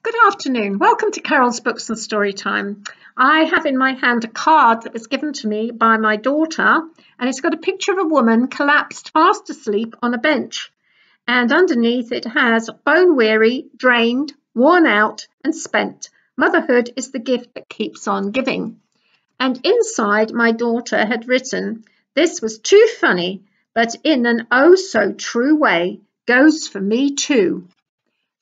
Good afternoon. Welcome to Carol's Books and Storytime. I have in my hand a card that was given to me by my daughter, and it's got a picture of a woman collapsed fast asleep on a bench. And underneath it has bone weary, drained, worn out, and spent. Motherhood is the gift that keeps on giving. And inside, my daughter had written, "This was too funny, but in an oh so true way, goes for me too."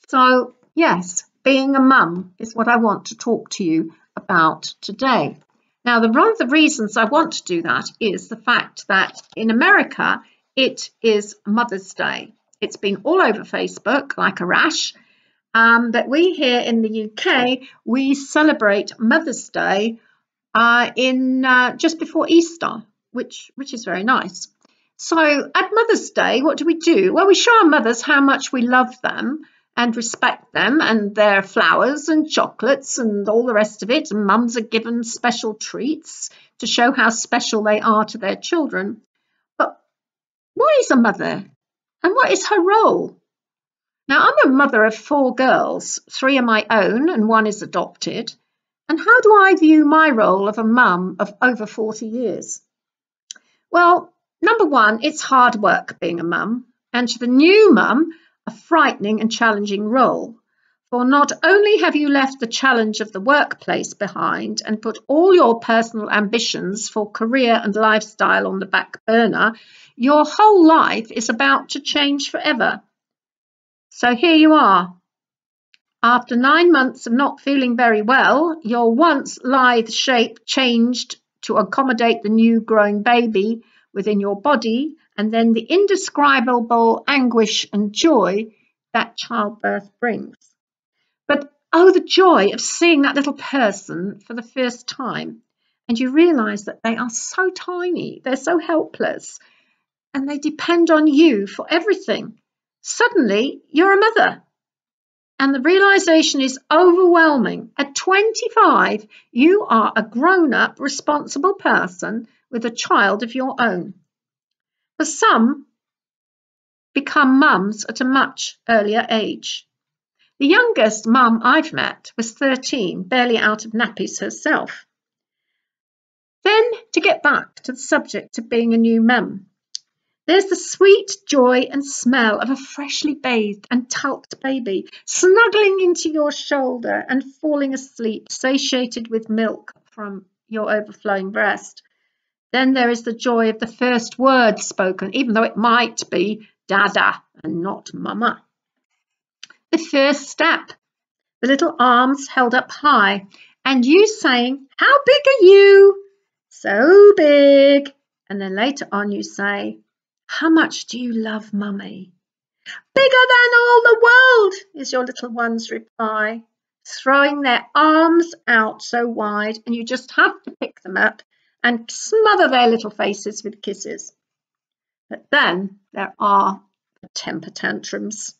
So, yes, being a mum is what I want to talk to you about today. Now, one of the reasons I want to do that is the fact that in America, it is Mother's Day. It's been all over Facebook like a rash, but we here in the UK, we celebrate Mother's Day in just before Easter, which is very nice. So at Mother's Day, what do? Well, we show our mothers how much we love them and respect them and their flowers and chocolates and all the rest of it. And mums are given special treats to show how special they are to their children. But what is a mother and what is her role? Now, I'm a mother of 4 girls, 3 are my own and 1 is adopted. And how do I view my role of a mum of over 40 years? Well, number 1, it's hard work being a mum. And to the new mum, a frightening and challenging role. For not only have you left the challenge of the workplace behind and put all your personal ambitions for career and lifestyle on the back burner, your whole life is about to change forever. So here you are. After 9 months of not feeling very well, your once lithe shape changed to accommodate the new growing baby within your body, and then the indescribable anguish and joy that childbirth brings. But oh, the joy of seeing that little person for the first time, and you realise that they are so tiny, they're so helpless, and they depend on you for everything. Suddenly, you're a mother. And the realisation is overwhelming. At 25, you are a grown-up, responsible person with a child of your own. For some, become mums at a much earlier age. The youngest mum I've met was 13, barely out of nappies herself. Then, to get back to the subject of being a new mum, there's the sweet joy and smell of a freshly bathed and talked baby snuggling into your shoulder and falling asleep, satiated with milk from your overflowing breast. Then there is the joy of the first word spoken, even though it might be dada and not mama. The first step, the little arms held up high, and you saying, "How big are you?" "So big." And then later on you say, "How much do you love mummy?" "Bigger than all the world," is your little one's reply, throwing their arms out so wide, and you just have to pick them up and smother their little faces with kisses. But then there are the temper tantrums,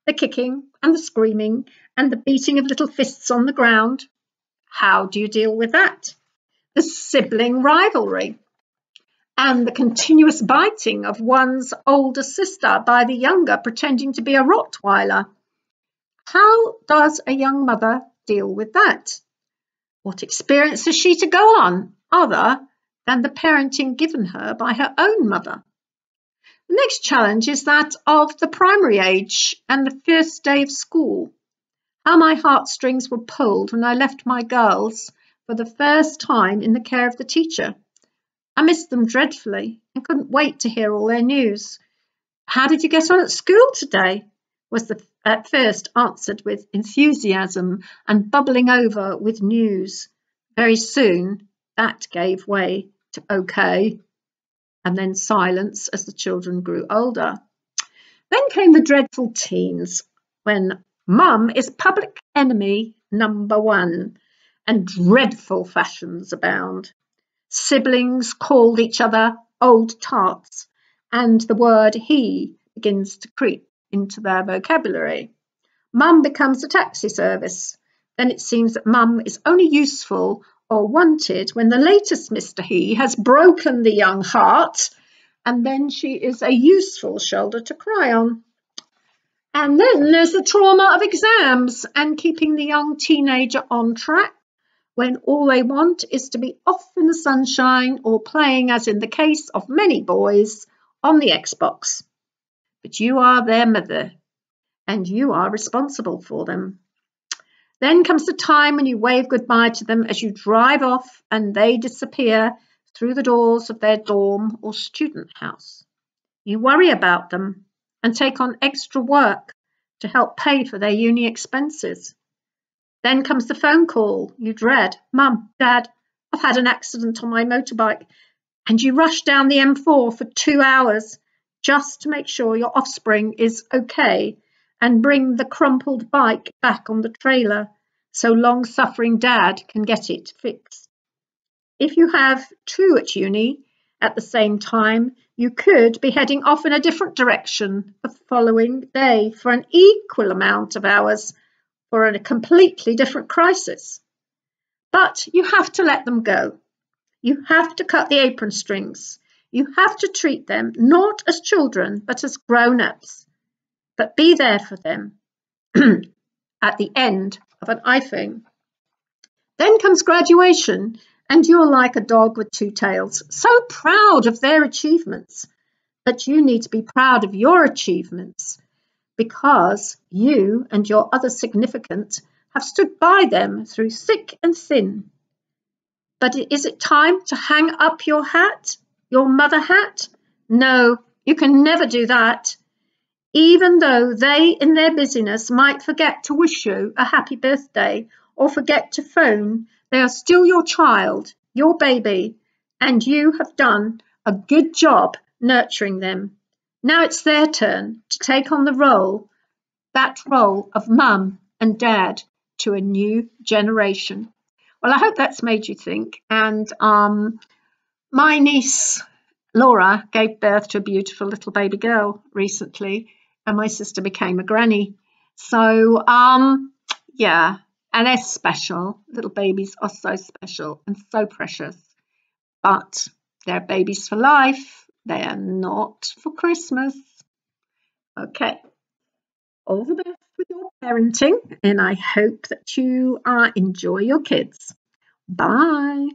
the kicking and the screaming and the beating of little fists on the ground. How do you deal with that? The sibling rivalry and the continuous biting of one's older sister by the younger, pretending to be a Rottweiler. How does a young mother deal with that? What experience has she to go on other than the parenting given her by her own mother? The next challenge is that of the primary age and the first day of school. How my heartstrings were pulled when I left my girls for the first time in the care of the teacher. I missed them dreadfully and couldn't wait to hear all their news. "How did you get on at school today?" was at first answered with enthusiasm and bubbling over with news. Very soon that gave way to okay, and then silence as the children grew older. Then came the dreadful teens, when mum is public enemy number 1 and dreadful fashions abound. Siblings called each other old tarts, and the word he begins to creep into their vocabulary. Mum becomes a taxi service. Then it seems that mum is only useful or wanted when the latest Mr. He has broken the young heart, and then she is a useful shoulder to cry on. And then there's the trauma of exams and keeping the young teenager on track when all they want is to be off in the sunshine or playing, as in the case of many boys, on the Xbox. But you are their mother and you are responsible for them. Then comes the time when you wave goodbye to them as you drive off and they disappear through the doors of their dorm or student house. You worry about them and take on extra work to help pay for their uni expenses. Then comes the phone call you dread. Mum, Dad, I've had an accident on my motorbike. And you rush down the M4 for 2 hours just to make sure your offspring is okay and bring the crumpled bike back on the trailer so long-suffering Dad can get it fixed. If you have two at uni at the same time, you could be heading off in a different direction the following day for an equal amount of hours for a completely different crisis. But you have to let them go. You have to cut the apron strings. You have to treat them not as children, but as grown-ups. But be there for them at the end of an iPhone. Then comes graduation, and you're like a dog with two tails, so proud of their achievements. But you need to be proud of your achievements because you and your other significant have stood by them through thick and thin. But is it time to hang up your hat, your mother hat? No, you can never do that. Even though they, in their busyness, might forget to wish you a happy birthday or forget to phone, they are still your child, your baby, and you have done a good job nurturing them. Now it's their turn to take on that role of mum and dad to a new generation. Well, I hope that's made you think. And my niece, Laura, gave birth to a beautiful little baby girl recently, and my sister became a granny. So, yeah, and they're special. Little babies are so special and so precious, but they're babies for life. They are not for Christmas. Okay. All the best with your parenting, and I hope that you enjoy your kids. Bye.